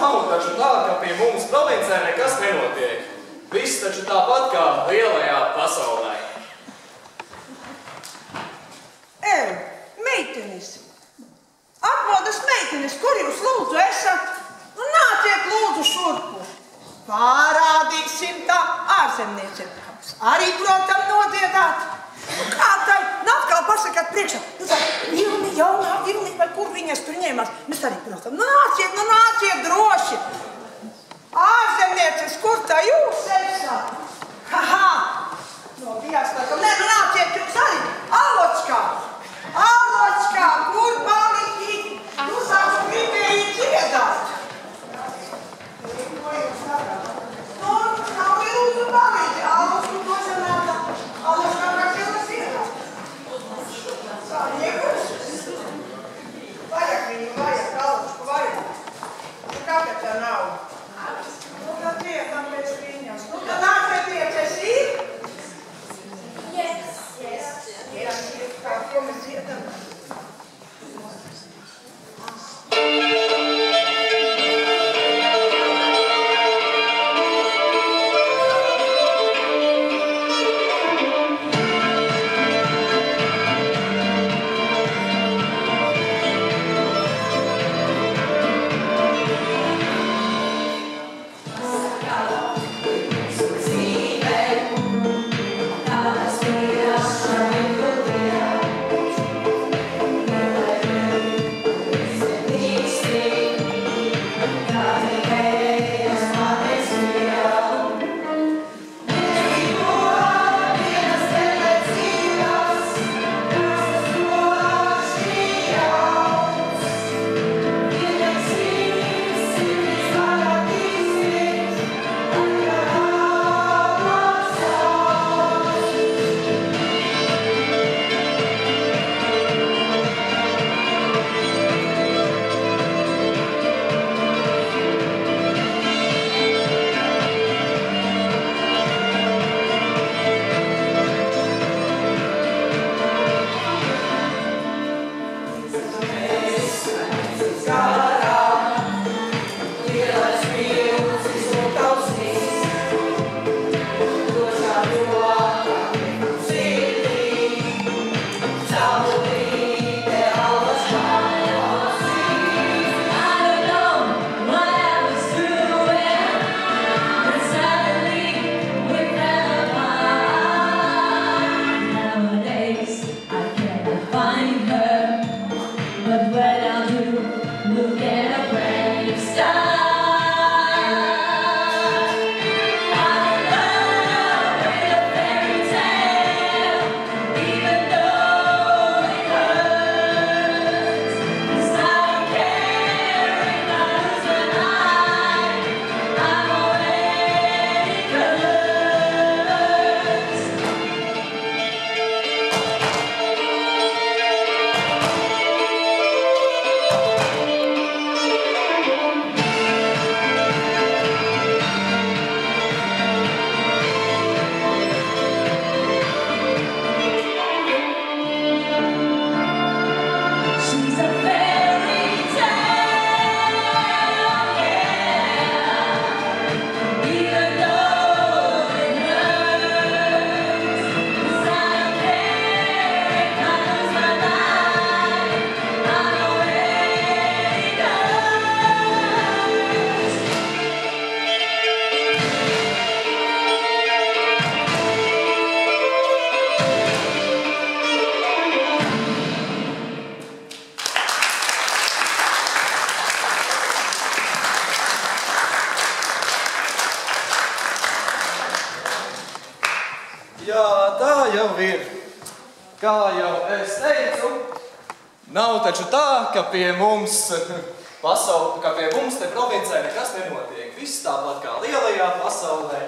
Nav taču tā, ka pie mums provincē nekas nenotiek. Viss taču tāpat kā lielajā pasaulē. Meitenes! Atmodas meitenes, kur jūs lūdzu esat? Nu, nāciet lūdzu šurpu. Pārādīsim tā ārzemniecības. Arī, protams, nodziedāt. Nu, kā tai? Atkal pasakāt priekšā. Nu, tā Vilni, jaunā Vilni, vai kur viņas tur ņēmās? Mēs arī, protams, nāciet droši. Ārzemnieces, kur tā jūs esat? Haha! No, bijās tā, ka nē, nu nāciet jums arī. Aločkā, kur paliki? Nu, sāku gribēji dziedāt. Ko jūs darāt? Nu, nav lūdzu palīdzi. Aločku došanāta. Aločkā kā cilvēks iedāt. Tā, iegūs. Vajag, Aločku vajag. Nu, kāpēc tā nav? Nu, tad dziedam pēc viņas. Nu, tad ārzemnieces ir? Yes. Kā ko mēs dziedam? Kā jau es teicu, nav taču tā, ka pie mums te provincē nekas nenotiek. Viss tāpat kā lielajā pasaulīnē.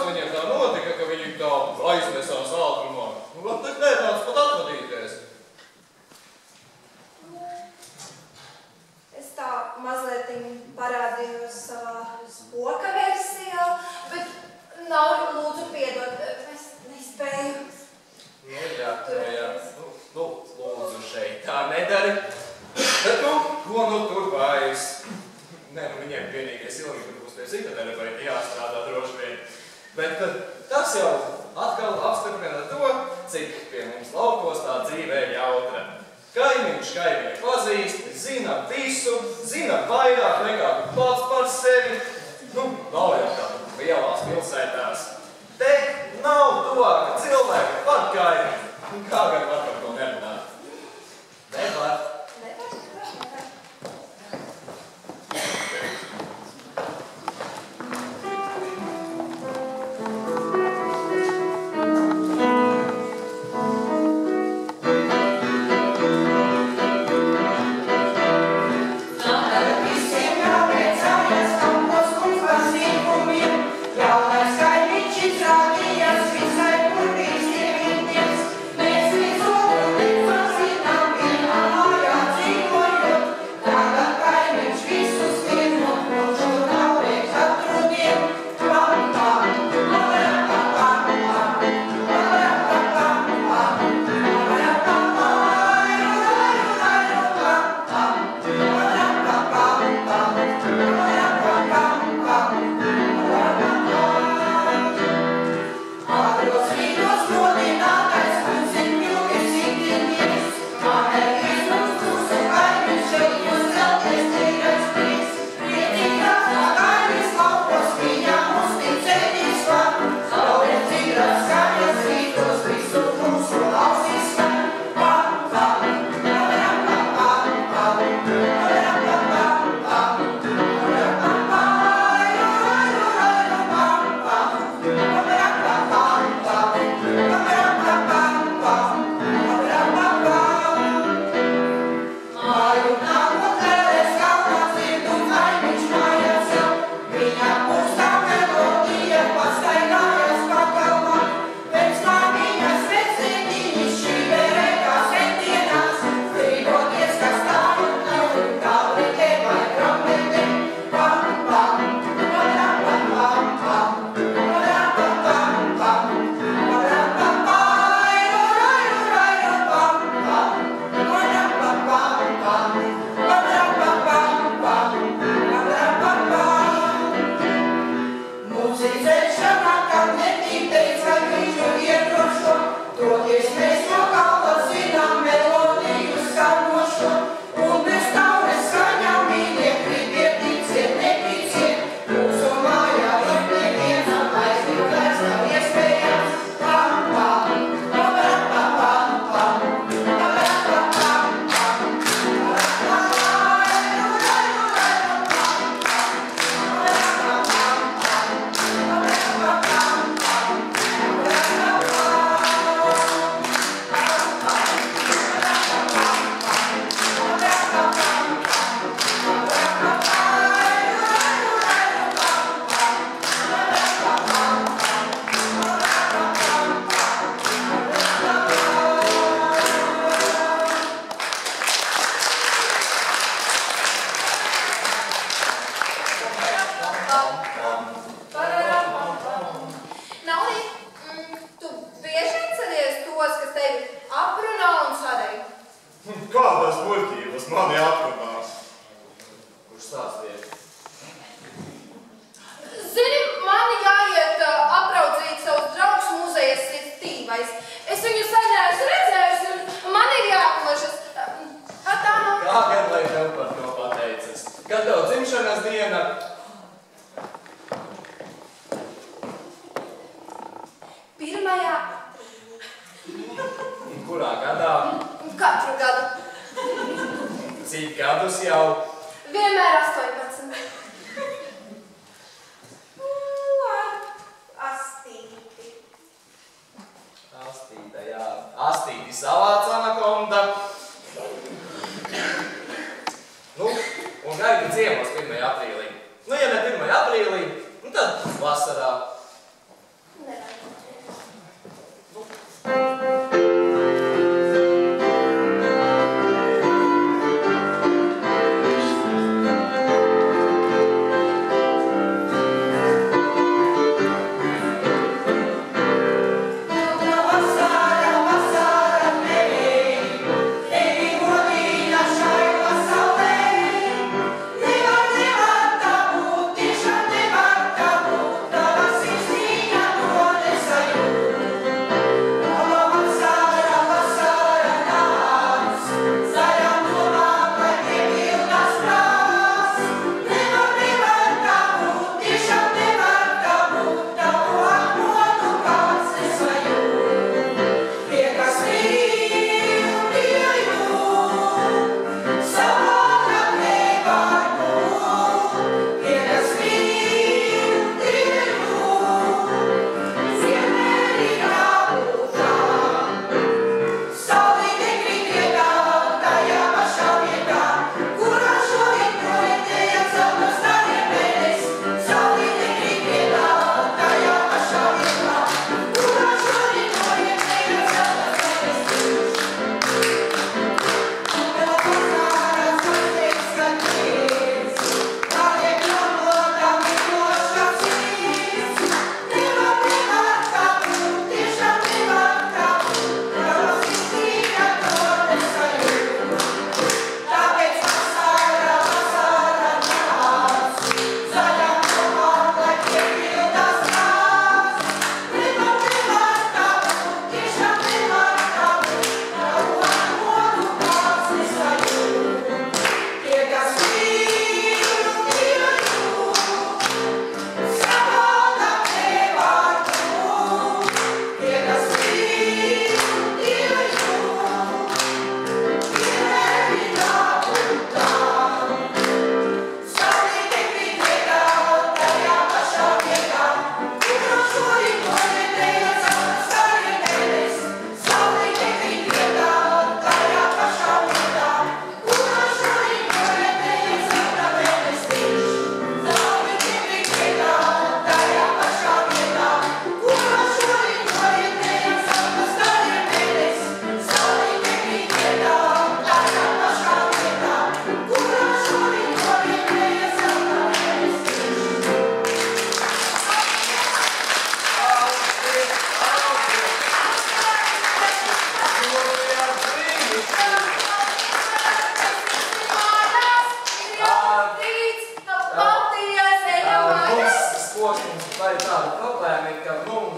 kas viņiem tā notika, ka viņi tā aiznesās ātrumā? Nu, vēl tik nēdāc pat atvadīties. Es tā mazliet parādījos savā spoka versijā, bet nav lūdzu piedot, es nespēju. Nu, jā. Nu, lūdzu šeit tā nedari. Bet, nu, ko nu tur vairs? Nē, nu, viņiem vienīgais ilgi tur būs pie psihoterapeita jāstrādā droši vien. Bet tas jau atkal apstiprina to, cik pie mums laukos tā dzīvē ir jautra. Kaimiņš kaimiņu pazīst, zina visu, zina vairāk nekā pats par sevi. Nu, nav jau tā lielās pilsētās. Te nav tuvāka cilvēka par kaimiņu. Kā gan var par to nerunāt? Nevar.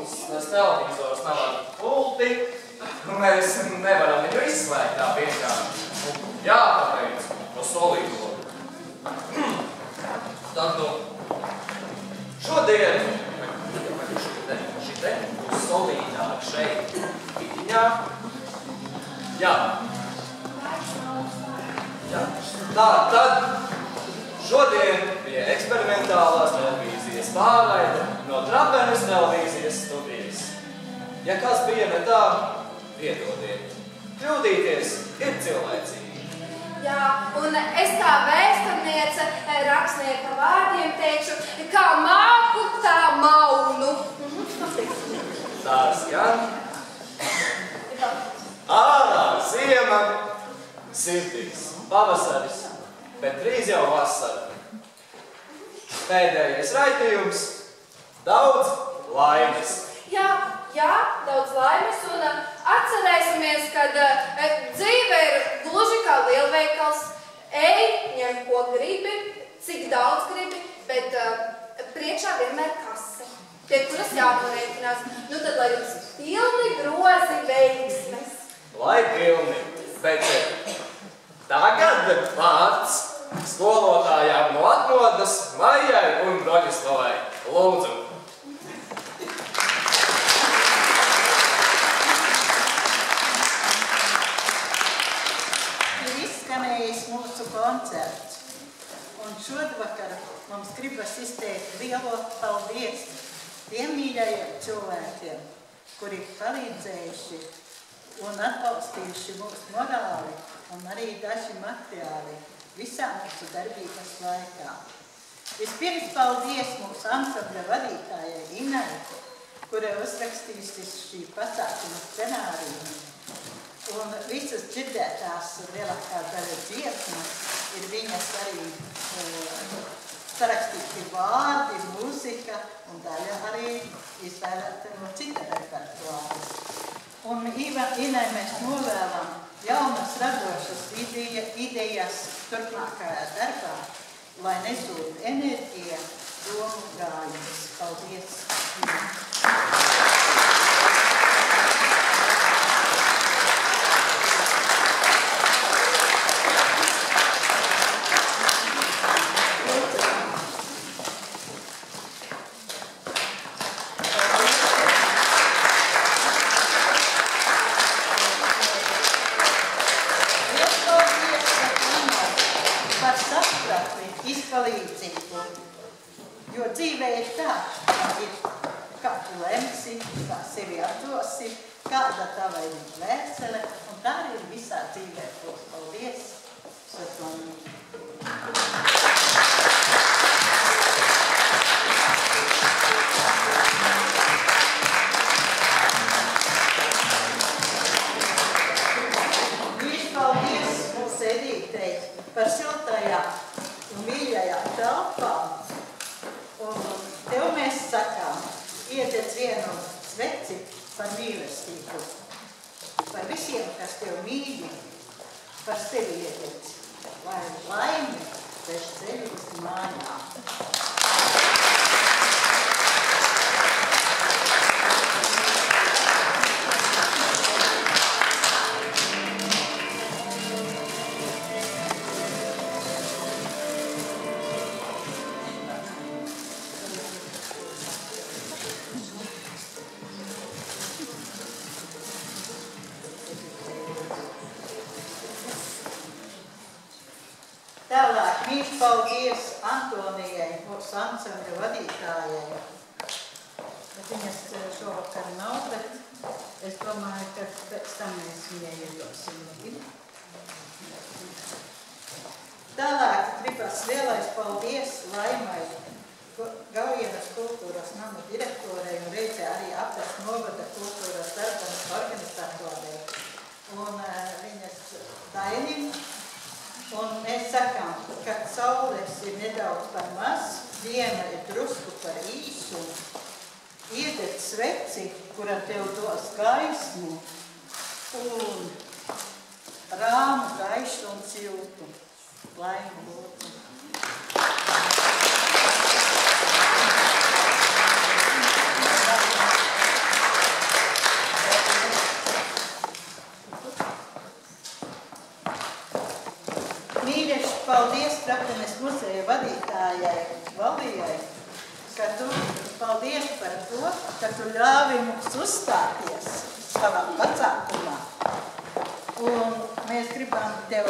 mums tas televizors nav ar pulti, un mēs nevaram viņu izslēgt tā vienkārši. Jāpabeidz to solīto. Tad, šodien šite būs solīdāk šeit, Vidiņā. Jā. Tā, tad šodien bija eksperimentālās televīzijas pārraide no Trapenes televīzijas studijas. Ja kas bija ne tā, piedodiet. Kļūdīties ir cilvēcīgi. Jā, un es kā vēsturniece rakstnieka vārdiem teikšu, kā māku, tā maunu. Tā skan. Ārā ziema, sirdīs, pavasaris, bet drīz jau vasara. Pēdējais raidījums, daudz laimes. Jā, daudz laimes, un atcerēsimies, kad dzīve ir gluži kā lielveikals. Ej, ņem ko gribi, cik daudz gribi, bet priekšā vienmēr kase, pie kuras jānorēķinās. Nu tad, lai jums pilni grozi veiksmes. Lai pilni, bet tagad vārds skolotājām no atmodas Maijai un Broņislavai. Lūdzu. Ir izskanējis mūsu koncerts, un šodvakar mums gribas izteikt lielo paldies tiem mīļajiem cilvēkiem, kuri palīdzējuši un atbalstījuši mūsu morāli un arī daži materiāli visā mūsu darbības laikā. Vispirms paldies mūsu ansambļa vadītājai Inai, kura uzrakstījusi šī pasākuma scenāriju. Un visas dzirdētās lielākā daļa dziesmas ir viņas arī sarakstīti vārdi, mūzika un daļa arī izvēlēta no cita repertuāras. Un Inai mēs novēlam jaunas radošas idejas turpmākajā darbā, lai nezūd enerģija, domu gājumus. Paldies! Jo dzīvē ir tā, kā tu lemsi, kā sevi atdosi, kāda tava ir vēsele, un tā ir visā dzīvē. Paldies! Viņš paldies mūsu Edītei par siltajām un mīļajām telpām. Un tev mēs sakām, iededz vienu sveci par mīlestību, par visiem, kas tev mīļi, par sevi iededz, lai laime veš ceļu uz mājām. Tālāk mīļš paldies Antonijai, mūsu ansambļa vadītājai. Bet viņas šovakar nav, bet es domāju, ka pēc tam mēs viņai iedosim. Tālāk gribas lielais paldies Laimai, Gaujienas kultūras nama direktorei un reizē arī Aptas novada kultūras darba organizatorei un viņas Dainim. Un mēs sakām, ka saules ir nedaudz par maz, diena ir drusku par īsu, iededz sveci, kura tev dos gaismu, un rāmu, gaišu un siltu. Laimu lūdzu. Trapenes muzeja vadītājai Valdijai, ka tu paldies par to, ka tu ļāvi mums uzstāties savā pasākumā. Un mēs gribam tev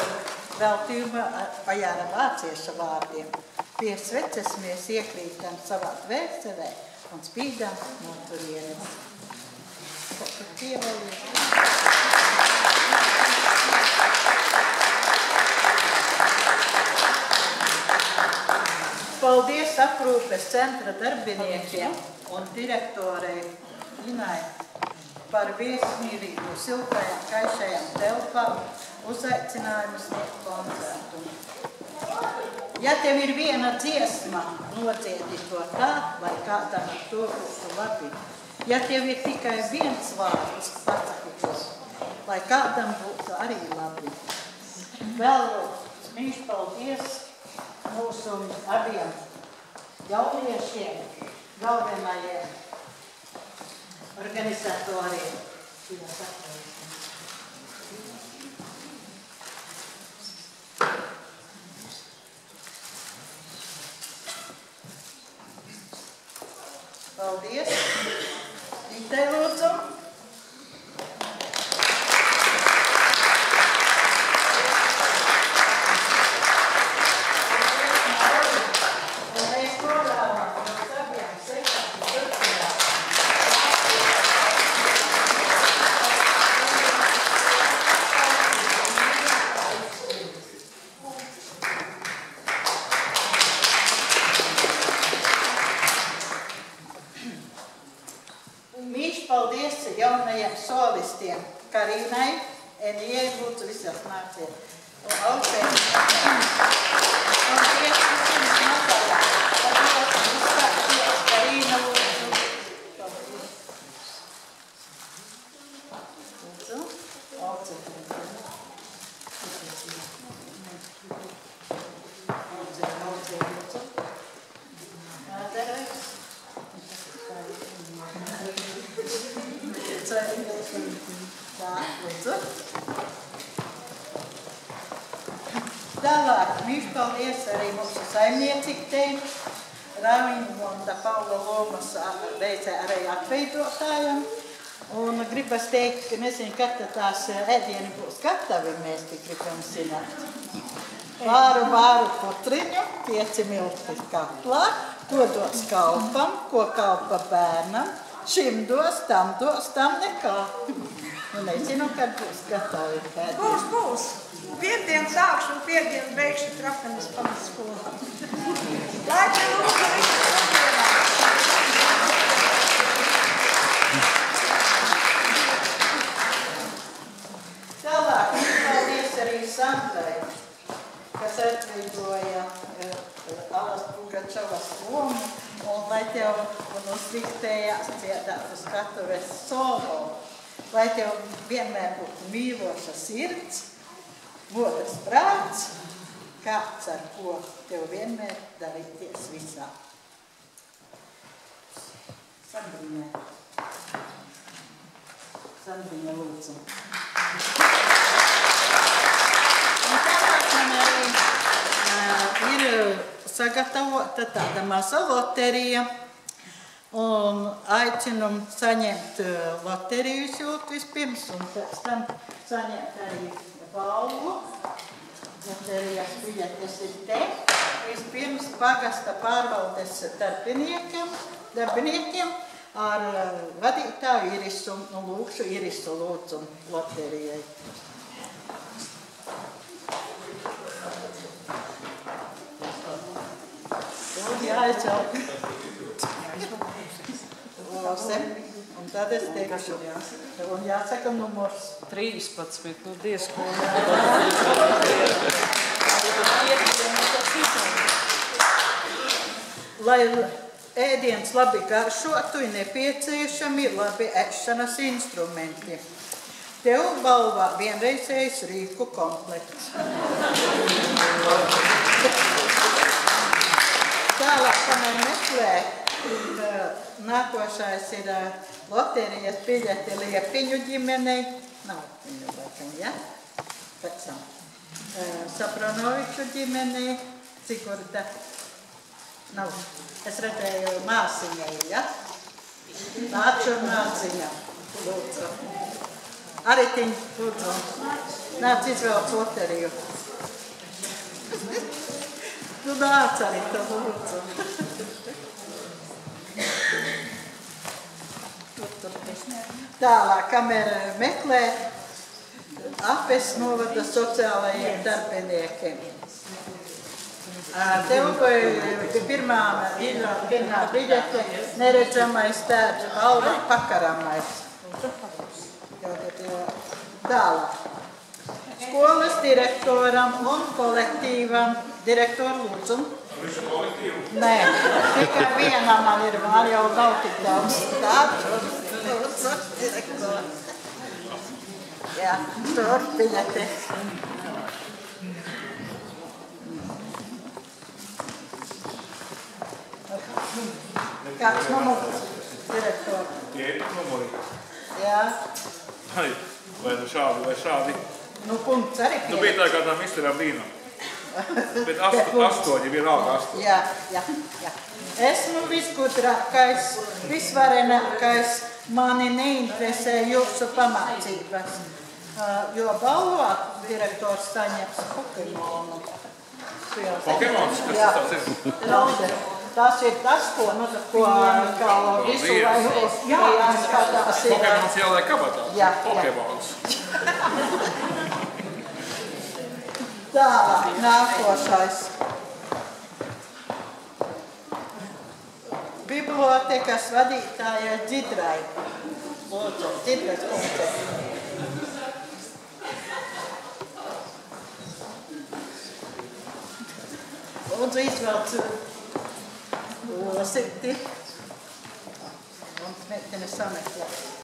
veltījumā pajāra vācieša vārdiem. Pie sveces mēs iekrītam savā dvēselē un spīdam no turienes. Paldies aprūpes centra darbiniekiem un direktorei Inai par viesmīlību siltajām kaišajām telpām uzaicinājumu sniegt koncertu. Ja tev ir viena dziesma, nodziedi to tā, lai kādam ar to būtu labi. Ja tev ir tikai viens vārds, pasaki to, lai kādam būtu arī labi. Vēl mīļš paldies mūsu abiem jauniešiem, galvenajiem organizatoriem. Paldies! Itei lūdzu! Paldies jaunajiem solistiem Karīnai, Enijai, lūdzu visās nāciet. Un Alfēm. Paldies visiem Natālā. Paldies uzstāties Karīna, lūdzu. Paldies. Lūdzu. Lūdzu. Tālāk, mīļš paldies arī mūsu saimnieciktei, Raimonda Paula Lomas veicē arī atveidotājam. Un gribas teikt, ka nezinu, kad tās ēdieni būs gatavi, mēs tik gribam zināt. Vāru putriņu, 5 milti katlā, to dos kalpam, ko kalpa bērnam, šim dos, tam nekā. Nu, nezinu, kad būs gatavi ēdieni. Būs. Piekdien sākšu un piekdien beigšu Trapenes pamatskolā. Lai te lūdzu visu dienā. Tālāk, paldies arī Sandrai, kas atveidoja Alas Pugačovas lomu, un lai tev mums diktējās dziedāt uz skatuves solo, lai tev vienmēr būtu mīloša sirds, modrs prāts, kāds ar ko tev vienmēr darīties visā. Sandriņa lūdzu. Un tāpēc man arī ir sagatavota tāda maza loterija. Un aicinu saņemt loterijas jūtu vispirms un pēc tam saņemt arī balvu. Loterijas biļetes ir te. Vispirms pagasta pārvaldes darbiniekiem ar vadītāju Irisu un lūkšu Irisu lūdzu loterijai. Jāiecāk. Un tad es teikšu, un jāsaka numurs. 13, nu diezko. Lai ēdiens labi garšotu, ir nepieciešami labi ēšanas instrumenti. Tev balvā vienreizējs rīku komplekts. Tālāk, kamēr meklē, nākošais ir loterijas biļete Liepiņu ģimenei. Nav viņu laikam, ja? Pēc tam. Sapranoviču ģimenei Sigurda. Nav. Es redzēju māsiņai, ja? Nāču māsiņā. Lūdzu. Aritiņ, lūdzu. Nāc izvēlc loteriju. Nu nāc arī to lūdzu. Tālāk, kamēr meklē Apes novada sociālajiem darbiniekiem. Te lūkoja pirmā biļete neredzamais tērps, Alva Pakaramais. Tālāk. Skolas direktoram un kolektīvam. Direktoru lūdzu. Nē, tikai vienā man ir, man jau nav tik daudz tādu. Lūdzu, direktoru. Jā, turpiniet. Kāds numurs, direktor? Tie ir numuri. Jā. Vai nu šādi, vai šādi. Nu, punkts arī Nu bija tā kā tām izturām vīnam. Bet 8, vienalga 8. Jā. Esmu visgudrākais, visvarenākais, mani neinteresē jūsu pamācības. Jo balvā direktors saņems Pokemonu. Pokemons? Kas tas ir? Tas ir tas, ko visu laiku jāskatās. Pokemons jāliek kabatā? Jā. Pokemons. Tālāk, nākošais. Bibliotekas vadītāja Dzidrai. Lūdzu, Dzidras kundze. Lūdzu, izvelc lositi. Un meitene sameklē.